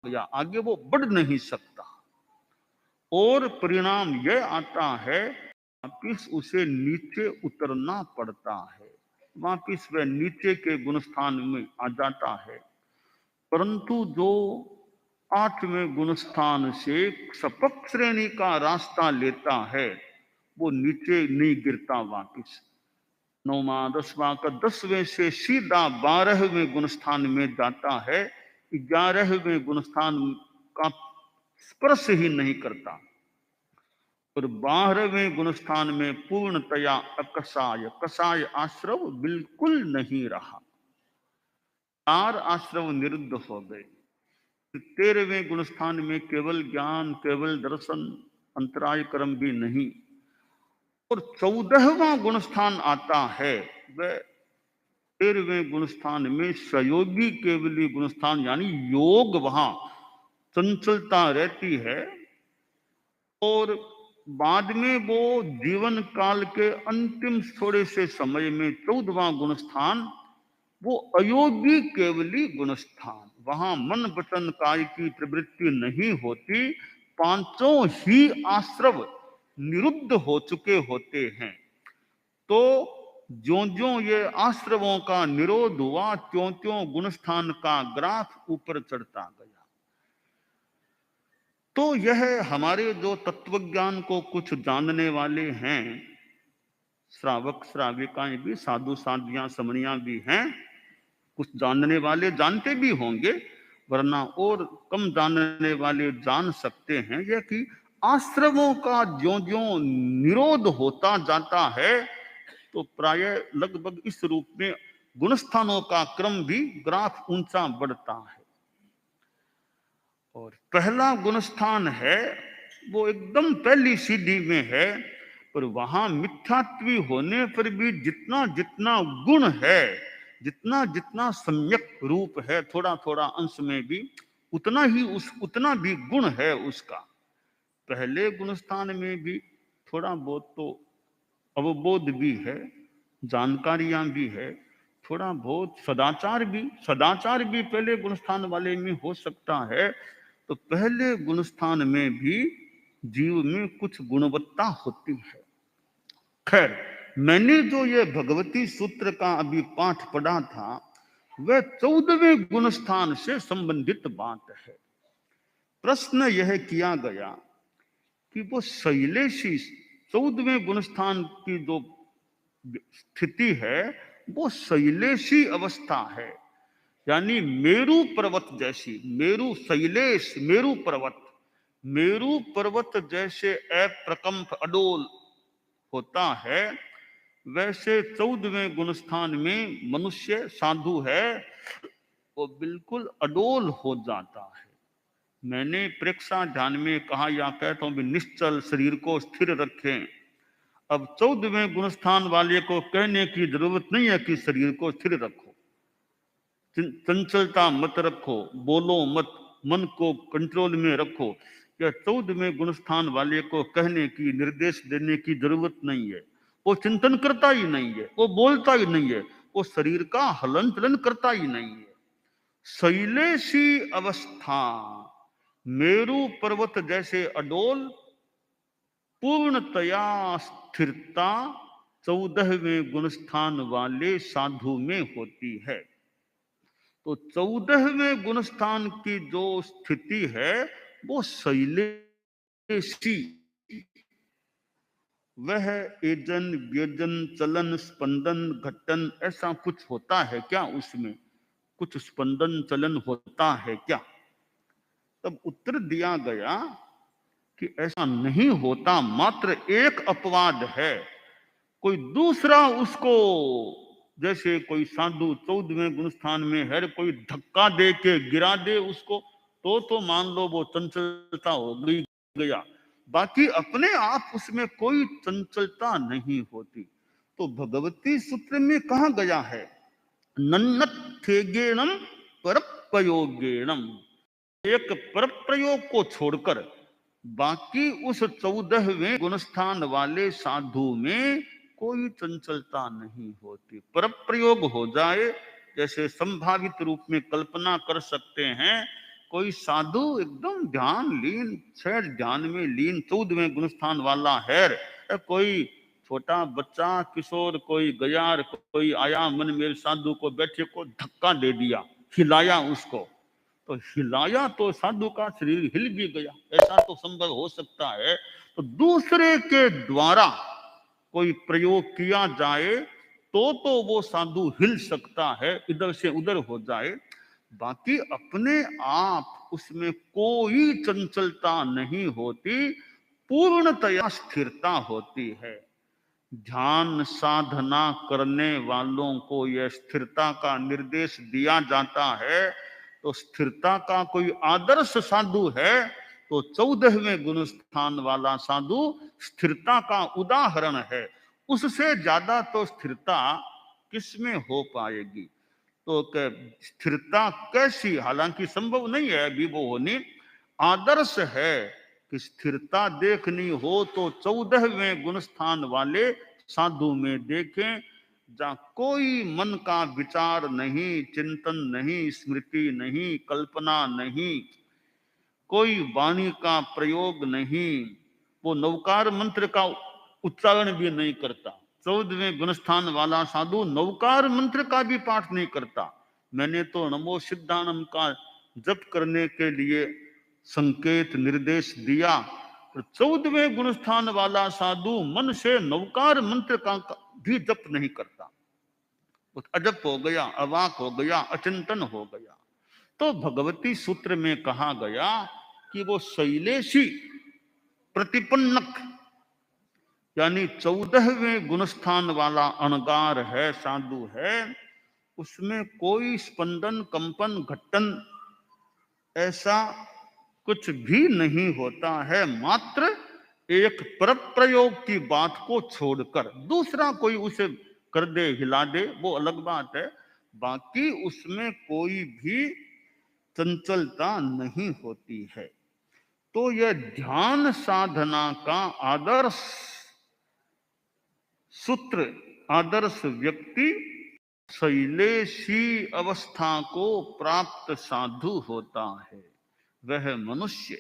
गया, आगे वो बढ़ नहीं सकता। और परिणाम यह आता है वापिस उसे नीचे उतरना पड़ता है, वापिस वह नीचे के गुणस्थान में आ जाता है। परंतु जो आठवें गुणस्थान से सपक श्रेणी का रास्ता लेता है वो नीचे नहीं गिरता वापिस। 9वां 10वां का 10वें से सीधा 12वें गुणस्थान में जाता है, 11वें गुणस्थान का स्पर्श ही नहीं करता। और 12वें गुणस्थान में पूर्णतया अकसाय कसाय आश्रव बिल्कुल नहीं रहा, 4 आश्रव निरुद्ध हो गए। 13वें गुणस्थान में केवल ज्ञान, केवल दर्शन, अंतराय कर्म भी नहीं। और 14वां गुणस्थान आता है, वह 13वें गुणस्थान में सहयोगी केवली गुणस्थान यानी योग, वहां चंचलता रहती है। और बाद में वो जीवन काल के अंतिम थोड़े से समय में 14वां गुणस्थान वो अयोगी केवली गुणस्थान, वहां मन वचन काय की प्रवृत्ति नहीं होती, पांचों ही आश्रव निरुद्ध हो चुके होते हैं। तो ज्यों ज्यों ये आश्रवों का निरोध हुआ त्यों त्यों गुणस्थान का ग्राफ ऊपर चढ़ता गया। तो यह हमारे जो तत्वज्ञान को कुछ जानने वाले हैं, श्रावक श्राविकाएं भी, साधु साध्वियां समणियां भी हैं, कुछ जानने वाले जानते भी होंगे, वरना और कम जानने वाले जान सकते हैं यह कि आश्रमों का ज्यों ज्यों निरोध होता जाता है तो प्राय लगभग इस रूप में गुणस्थानों का क्रम भी ग्राफ ऊंचा बढ़ता है। और पहला गुणस्थान है वो एकदम पहली सीढ़ी में है, पर वहां मिथ्यात्वी होने पर भी जितना जितना गुण है, जितना जितना सम्यक रूप है, थोड़ा थोड़ा अंश में भी उतना भी गुण है उसका। पहले गुणस्थान में भी थोड़ा बहुत तो अवबोध भी है, जानकारियां भी है, थोड़ा बहुत सदाचार भी पहले गुणस्थान वाले में हो सकता है। तो पहले गुणस्थान में भी जीव में कुछ गुणवत्ता होती है। खैर, मैंने जो ये भगवती सूत्र का अभी पाठ पढ़ा था वह 14वें गुणस्थान से संबंधित बात है। प्रश्न यह किया गया कि वो शैलेशी 14वें गुणस्थान की जो स्थिति है वो शैलेशी अवस्था है, यानी मेरु पर्वत जैसी, मेरु शैलेश, मेरु पर्वत जैसे अप्रकंप अडोल होता है, वैसे 14वें गुणस्थान में मनुष्य साधु है वो बिल्कुल अडोल हो जाता है। मैंने प्रेक्षा ध्यान में कहा या कहता हूं भी निश्चल शरीर को स्थिर रखें। अब 14वें गुणस्थान वाले को कहने की जरूरत नहीं है कि शरीर को स्थिर रखो, चंचलता मत रखो, बोलो मत, मन को कंट्रोल में रखो। या 14वें गुणस्थान वाले को कहने की, निर्देश देने की जरूरत नहीं है। वो चिंतन करता ही नहीं है, वो बोलता ही नहीं है, वो शरीर का हलन चलन करता ही नहीं है। शैलेशी अवस्था, मेरु पर्वत जैसे अडोल, पूर्णतया स्थिरता 14वें गुणस्थान वाले साधु में होती है। तो 14वें गुणस्थान की जो स्थिति है वो शैलेशी, वह एजन व्यजन चलन स्पंदन घटन ऐसा कुछ होता है क्या उसमें, कुछ स्पंदन चलन होता है क्या? तब उत्तर दिया गया कि ऐसा नहीं होता, मात्र एक अपवाद है। कोई दूसरा उसको, जैसे कोई साधु 14वें गुणस्थान में है, कोई धक्का दे के गिरा दे उसको तो मान लो वो चंचलता हो गया, बाकी अपने आप उसमें कोई चंचलता नहीं होती। तो भगवती सूत्र में कहा गया है नन्नथेगेणम परप्रयोगेणम, एक परप्रयोग को छोड़कर बाकी उस 14वें गुणस्थान वाले साधु में कोई चंचलता नहीं होती। परप्रयोग हो जाए, जैसे संभावित रूप में कल्पना कर सकते हैं कोई साधु एकदम ध्यान लीन, सहज ध्यान में लीन 14वें गुणस्थान वाला है, कोई छोटा बच्चा किशोर कोई गयार कोई आया मन में साधु को बैठे को धक्का दे दिया, हिलाया उसको, तो हिलाया तो साधु का शरीर हिल भी गया, ऐसा तो संभव हो सकता है। तो दूसरे के द्वारा कोई प्रयोग किया जाए तो वो साधु हिल सकता है, इधर से उधर हो जाए, बाकी अपने आप उसमें कोई चंचलता नहीं होती, पूर्णतया स्थिरता होती है। ध्यान साधना करने वालों को यह स्थिरता का निर्देश दिया जाता है। तो स्थिरता का कोई आदर्श साधु है तो 14वें गुण स्थान वाला साधु स्थिरता का उदाहरण है। उससे ज्यादा तो स्थिरता किसमें हो पाएगी? तो स्थिरता कैसी, हालांकि संभव नहीं है अभी वो होनी, आदर्श है कि स्थिरता देखनी हो तो 14वें गुण स्थान वाले साधु में देखें, जहां कोई मन का विचार नहीं, चिंतन नहीं, स्मृति नहीं, कल्पना नहीं, कोई वाणी का प्रयोग नहीं, वो नवकार मंत्र का उच्चारण भी नहीं करता। 14वें गुणस्थान वाला साधु नवकार मंत्र का भी पाठ नहीं करता। मैंने तो नमो सिद्धानम का जप करने के लिए संकेत निर्देश दिया, तो 14वें गुणस्थान वाला साधु मन से नवकार मंत्र का भी जप नहीं करता। अजप हो गया, अवाक हो गया, अचिंतन हो गया। तो भगवती सूत्र में कहा गया कि वो शैलेशी प्रतिपन्नक यानी 14वें गुणस्थान वाला अणगार है, साधु है, उसमें कोई स्पंदन कंपन घट्टन ऐसा कुछ भी नहीं होता है। मात्र एक परप्रयोग की बात को छोड़कर दूसरा कोई उसे कर दे, हिला दे, वो अलग बात है, बाकी उसमें कोई भी चंचलता नहीं होती है। तो यह ध्यान साधना का आदर्श सूत्र, आदर्श व्यक्ति शैलेशी अवस्था को प्राप्त साधु होता है, वह मनुष्य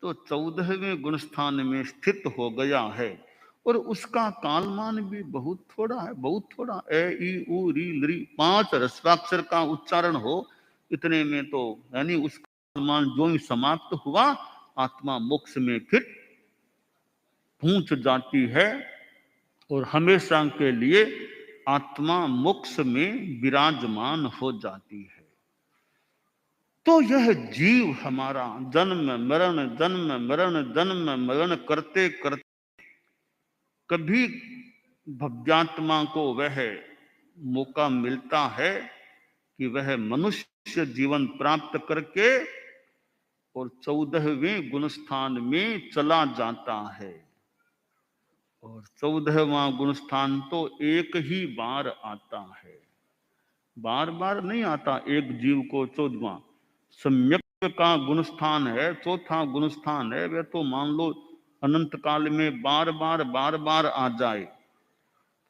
तो 14वें गुणस्थान में स्थित हो गया है। और उसका कालमान भी बहुत थोड़ा है, बहुत थोड़ा, ए ई उ री लरी 5 रस्वाक्षर का उच्चारण हो, इतने में तो यानी उसका कालमान जो ही समाप्त हुआ, आत्मा मोक्ष में फिर पहुंच जाती है और हमेशा के लिए आत्मा मोक्ष में विराजमान हो जाती है। तो यह जीव हमारा जन्म मरण जन्म मरण जन्म मरण करते करते कभी भव्यात्मा को वह मौका मिलता है कि वह मनुष्य जीवन प्राप्त करके और 14वें गुणस्थान में चला जाता है। और 14वां गुणस्थान तो एक ही बार आता है, बार बार नहीं आता एक जीव को। 14वां सम्यक का गुणस्थान है, चौथा गुणस्थान है, वह तो मान लो अनंत काल में बार बार आ जाए।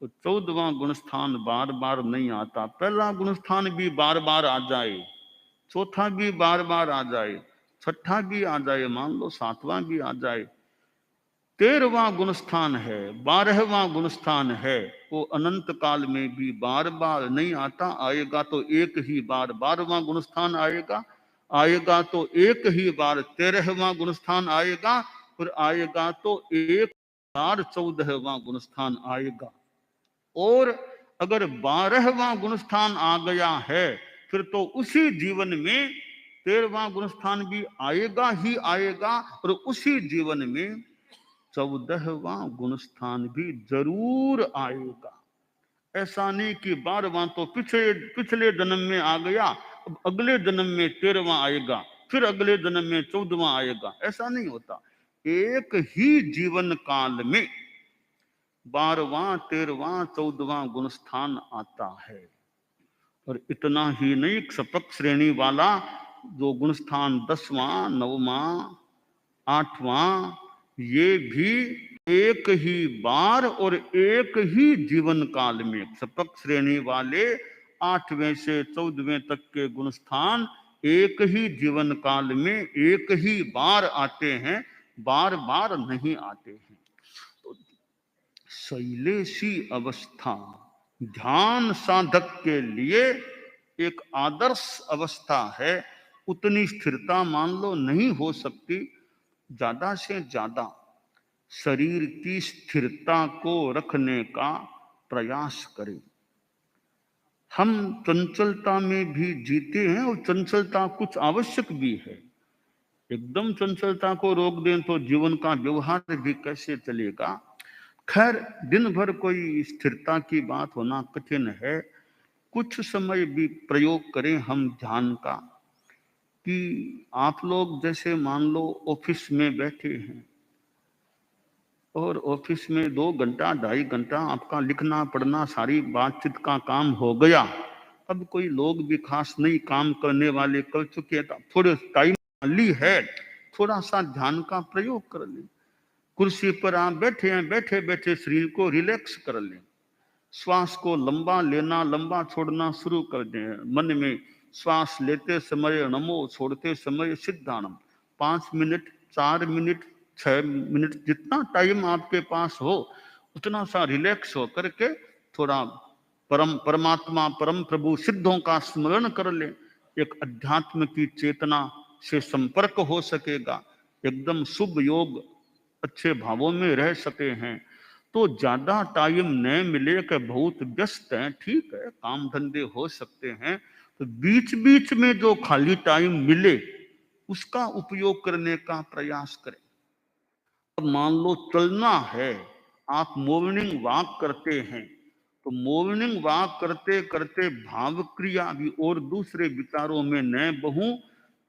तो 14वां गुणस्थान बार बार नहीं आता। पहला गुणस्थान भी बार बार आ जाए, चौथा भी बार बार आ जाए, छठा भी आ जाए, मान लो 7वां भी आ जाए। 13वां गुणस्थान है, 12वां गुणस्थान है, वो अनंत काल में भी बार बार नहीं आता। आएगा तो एक ही बार 12वां गुणस्थान आएगा, आएगा तो एक ही बार 13वां गुणस्थान आएगा, और आएगा तो एक बार 14वां गुणस्थान आएगा। और अगर 12वां गुणस्थान आ गया है, फिर तो उसी जीवन में 13वां गुणस्थान भी आएगा ही आएगा, और उसी जीवन में 14वां गुणस्थान भी जरूर आएगा। ऐसा नहीं कि 12वां तो पिछले जन्म में आ गया, अब अगले जन्म में 13वां आएगा, फिर अगले जन्म में 14वां आएगा, ऐसा नहीं होता। एक ही जीवन काल में 12वां 13वां 14वां गुणस्थान आता है। और इतना ही नहीं, सपक श्रेणी वाला जो गुणस्थान 10वां 9वां 8वां, ये भी एक ही बार और एक ही जीवन काल में, सपक श्रेणी वाले 8वें से 14वें तक के गुणस्थान एक ही जीवन काल में एक ही बार आते हैं, बार बार नहीं आते हैं। तो शैलेशी अवस्था ध्यान साधक के लिए एक आदर्श अवस्था है। उतनी स्थिरता मान लो नहीं हो सकती, ज्यादा से ज्यादा शरीर की स्थिरता को रखने का प्रयास करें। हम चंचलता में भी जीते हैं और चंचलता कुछ आवश्यक भी है। एकदम चंचलता को रोक दें तो जीवन का व्यवहार भी कैसे चलेगा। खैर, दिन भर कोई स्थिरता की बात होना कठिन है। कुछ समय भी प्रयोग करें हम ध्यान का, कि आप लोग जैसे मान लो ऑफिस में बैठे हैं और ऑफिस में 2 घंटा 2.5 घंटा आपका लिखना पढ़ना सारी बातचीत का काम हो गया। अब कोई लोग भी खास नहीं काम करने वाले कर चुके हैं, तो थोड़े टाइम ली है, थोड़ा सा ध्यान का प्रयोग कर लें। कुर्सी पर आप बैठे हैं, बैठे बैठे शरीर को रिलैक्स कर लें। श्वास को लंबा लेना लंबा छोड़ना शुरू कर दें। मन में श्वास लेते समय नमो, छोड़ते समय सिद्धानम। 5 मिनट, 4 मिनट, 6 मिनट, जितना टाइम आपके पास हो उतना सा रिलैक्स हो करके थोड़ा परमात्मा परम प्रभु सिद्धों का स्मरण कर ले। एक अध्यात्म की चेतना से संपर्क हो सकेगा, एकदम शुभ योग अच्छे भावों में रह सके हैं। तो ज्यादा टाइम न मिले कि बहुत व्यस्त हैं, ठीक है, काम धंधे हो सकते हैं, तो बीच बीच में जो खाली टाइम मिले उसका उपयोग करने का प्रयास करें। अब मान लो चलना है, आप मॉर्निंग वॉक करते हैं, तो मॉर्निंग वॉक करते करते भाव क्रिया भी और दूसरे विचारों में न बहूं,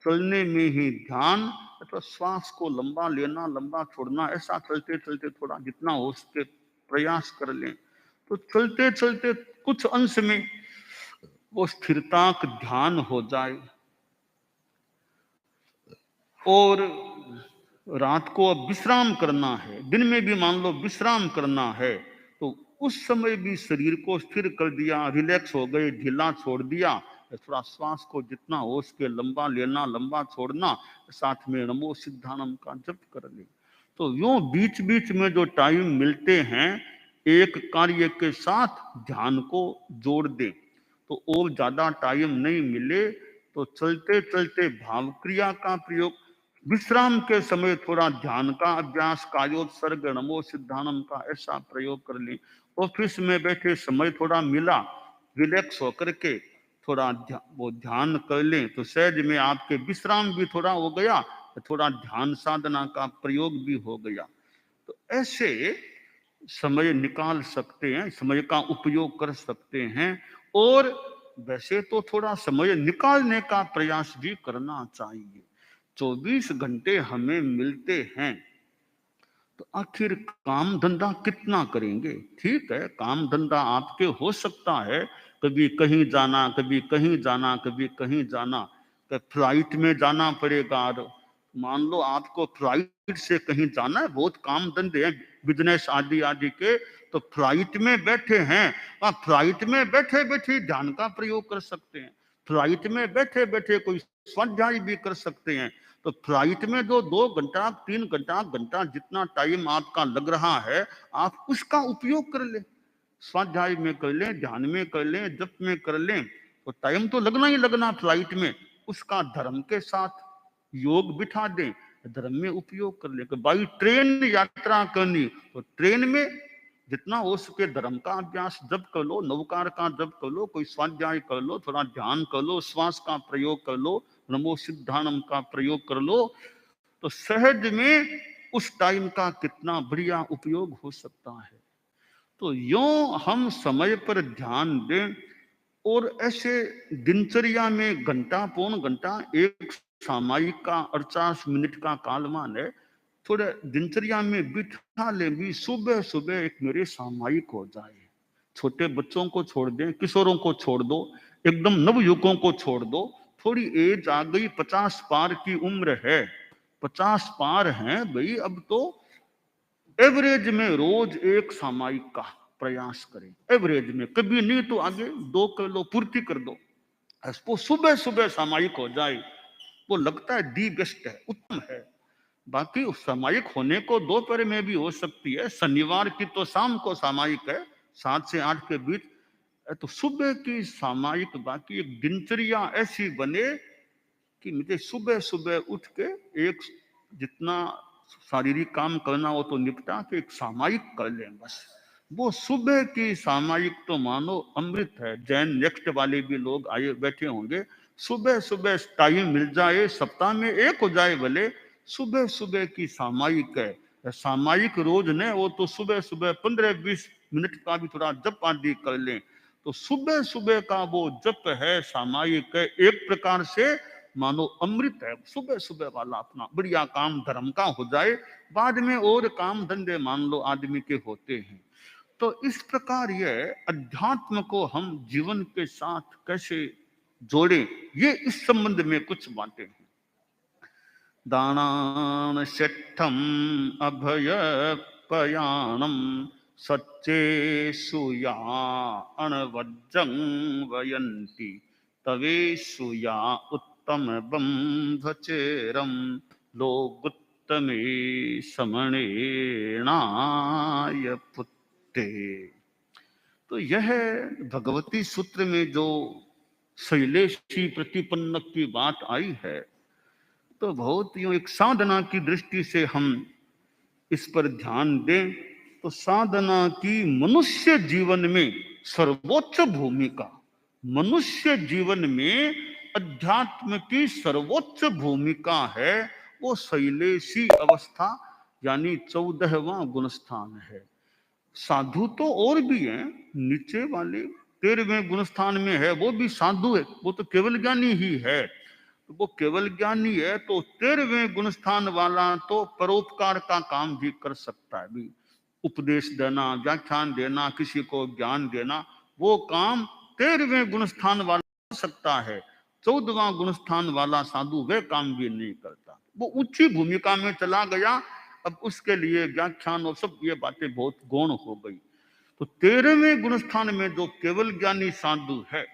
चलने में ही ध्यान, तो श्वास को लंबा लेना लंबा छोड़ना, ऐसा चलते चलते थोड़ा जितना हो सके प्रयास कर लें। तो चलते चलते कुछ अंश में वो स्थिरता का ध्यान हो जाए। और रात को अब विश्राम करना है, दिन में भी मान लो विश्राम करना है, तो उस समय भी शरीर को स्थिर कर दिया, रिलैक्स हो गए, ढीला छोड़ दिया, थोड़ा श्वास को जितना हो सके लंबा लेना लंबा छोड़ना, साथ में नमो सिद्धानम का जप कर ले। तो यूं बीच बीच में जो टाइम मिलते हैं एक कार्य के साथ ध्यान को जोड़ दें। तो और ज्यादा टाइम नहीं मिले तो चलते चलते भाव क्रिया का प्रयोग, विश्राम के समय थोड़ा ध्यान का अभ्यास, कायोत्सर्ग नमो सिद्धानम का ऐसा प्रयोग कर लें। ऑफिस में बैठे समय थोड़ा मिला, रिलैक्स होकर के थोड़ा वो ध्यान कर लें, तो सहज में आपके विश्राम भी थोड़ा हो गया, थोड़ा ध्यान साधना का प्रयोग भी हो गया। तो ऐसे समय निकाल सकते हैं, समय का उपयोग कर सकते हैं। और वैसे तो थोड़ा समय निकालने का प्रयास भी करना चाहिए। 24 घंटे हमें मिलते हैं, तो आखिर काम धंधा कितना करेंगे। ठीक है, काम धंधा आपके हो सकता है, कभी कहीं जाना कभी कहीं जाना कभी कहीं जाना, तो फ्लाइट में जाना पड़ेगा। और मान लो आपको फ्लाइट से कहीं जाना है, बहुत काम धंधे हैं बिजनेस आदि आदि के, तो फ्लाइट में बैठे हैं, फ्लाइट में बैठे बैठे ध्यान का प्रयोग कर सकते हैं। फ्लाइट में बैठे बैठे कोई स्वाध्याय भी कर सकते हैं। तो फ्लाइट में जो 2 घंटा 3 घंटा घंटा जितना टाइम आपका लग रहा है, आप उसका उपयोग कर लें, स्वाध्याय में कर लें, ध्यान में कर लें, जप में कर लें। तो टाइम तो लगना ही लगना फ्लाइट में, उसका धर्म के साथ योग बिठा दें, धर्म में उपयोग कर लें। बाई ट्रेन यात्रा करनी, तो ट्रेन में जितना हो सके धर्म का अभ्यास जब कर लो, नवकार का जब कर लो, कोई स्वाध्याय कर लो, थोड़ा ध्यान कर लो, श्वास का प्रयोग कर लो, नमो सिद्धानम का प्रयोग कर लो, तो सहज में उस टाइम का कितना बढ़िया उपयोग हो सकता है। तो यूं हम समय पर ध्यान दें, और ऐसे दिनचर्या में घंटा पौन घंटा, एक सामायिक का 48 मिनट का कालमान है, थोड़े दिनचर्या में बिठा ले भी, सुबह सुबह एक मेरे सामायिक हो जाए। छोटे बच्चों को छोड़ दें, किशोरों को छोड़ दो, एकदम नवयुवकों को छोड़ दो, थोड़ी एज आ गई, 50 पार की उम्र है, 50 पार हैं भाई, अब तो एवरेज में रोज एक सामायिक का प्रयास करें। एवरेज में, कभी नहीं तो आगे 2 कर लो, पूर्ति कर दो। वो सुबह सुबह सामायिक हो जाए, वो लगता है दी बेस्ट है, उत्तम है। बाकी उस सामायिक होने को दोपहर में भी हो सकती है, शनिवार की तो शाम को सामायिक है 7 से 8 के बीच। तो सुबह की सामायिक, बाकी एक दिनचर्या ऐसी बने कि मुझे सुबह सुबह उठ के एक जितना शारीरिक काम करना हो तो निपटा के एक सामायिक कर लें बस। वो सुबह की सामायिक तो मानो अमृत है। जैन नेक्स्ट वाले भी लोग आए बैठे होंगे, सुबह सुबह टाइम मिल जाए, सप्ताह में एक हो जाए भले, सुबह सुबह की सामायिक है। सामायिक रोज ने वो तो सुबह सुबह 15-20 मिनट का भी थोड़ा जप आदि कर लें, तो सुबह सुबह का वो जप है, सामायिक है, एक प्रकार से मानो अमृत है। सुबह सुबह वाला अपना बढ़िया काम धर्म का हो जाए, बाद में और काम धंधे मान लो आदमी के होते हैं। तो इस प्रकार यह अध्यात्म को हम जीवन के साथ कैसे जोड़े, ये इस संबंध में कुछ बातें हैं। दानान शठम अभय पयाणम सच्चे सुया अणवज्रं वयंती तवे सुया उत्तम बंधचेरम लोगुत्तमे समणेणाय पुत्ते। तो यह भगवती सूत्र में जो शैलेशी प्रतिपन्न की बात आई है, तो बहुत यूं एक साधना की दृष्टि से हम इस पर ध्यान दें तो साधना की मनुष्य जीवन में सर्वोच्च भूमिका, मनुष्य जीवन में अध्यात्म की सर्वोच्च भूमिका है, वो शैलेशी अवस्था यानी 14वां गुणस्थान है। साधु तो और भी हैं, नीचे वाले 13वें गुणस्थान में है, वो भी साधु है, वो तो केवल ज्ञानी ही है। तो वो केवल ज्ञानी है तो 13वें गुणस्थान वाला तो परोपकार का काम भी कर सकता है भी, उपदेश देना, व्याख्यान देना, किसी को ज्ञान देना, वो काम 13वें गुणस्थान वाला कर सकता है। 14वां गुणस्थान वाला साधु वे काम भी नहीं करता, वो ऊंची भूमिका में चला गया। अब उसके लिए व्याख्यान और सब ये बातें बहुत गौण हो गई। तो 13वें गुणस्थान में जो केवल ज्ञानी साधु है,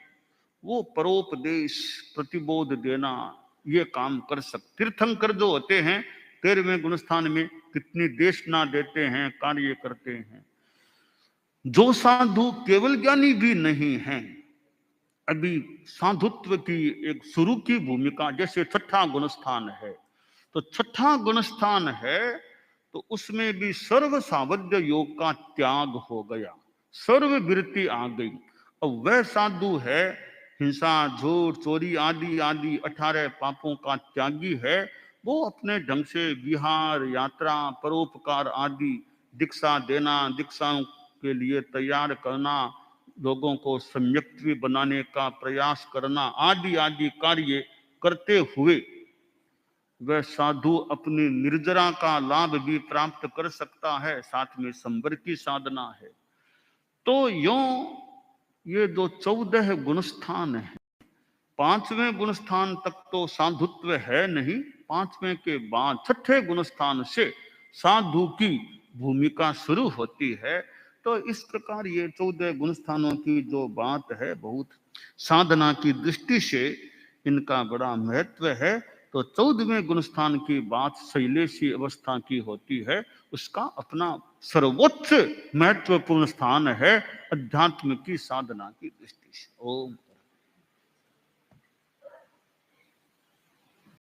वो परोपदेश, प्रतिबोध देना, ये काम कर सकते। तीर्थंकर जो होते हैं 13वें गुणस्थान में कितनी देशना देते हैं, कार्य करते हैं। जो साधु केवल ज्ञानी भी नहीं हैं, अभी साधुत्व की एक शुरू की भूमिका, जैसे 6ठा गुणस्थान है, तो 6ठा गुणस्थान है तो उसमें भी सर्व सावध्य योग का त्याग हो गया, सर्ववृत्ति आ गई। अब वह साधु है हिंसा, झूठ, चोरी आदि आदि 18 पापों का त्यागी है। वो अपने ढंग से विहार, यात्रा, परोपकार आदि, दीक्षा देना, दीक्षाओं के लिए तैयार करना, लोगों को सम्यक्त्वी बनाने का प्रयास करना, आदि आदि कार्य करते हुए वह साधु अपनी निर्जरा का लाभ भी प्राप्त कर सकता है, साथ में संवर की साधना है। तो यों ये जो 14 गुणस्थान है, 5वें गुणस्थान तक तो साधुत्व है नहीं, 5वें के बाद 6ठे गुणस्थान से साधु की भूमिका शुरू होती है। तो इस प्रकार ये 14 गुणस्थानों की जो बात है, बहुत साधना की दृष्टि से इनका बड़ा महत्व है। तो 14वें गुणस्थान की बात शैलेशी अवस्था की होती है, उसका अपना सर्वोच्च महत्वपूर्ण स्थान है अध्यात्म की साधना की दृष्टि से। ओम।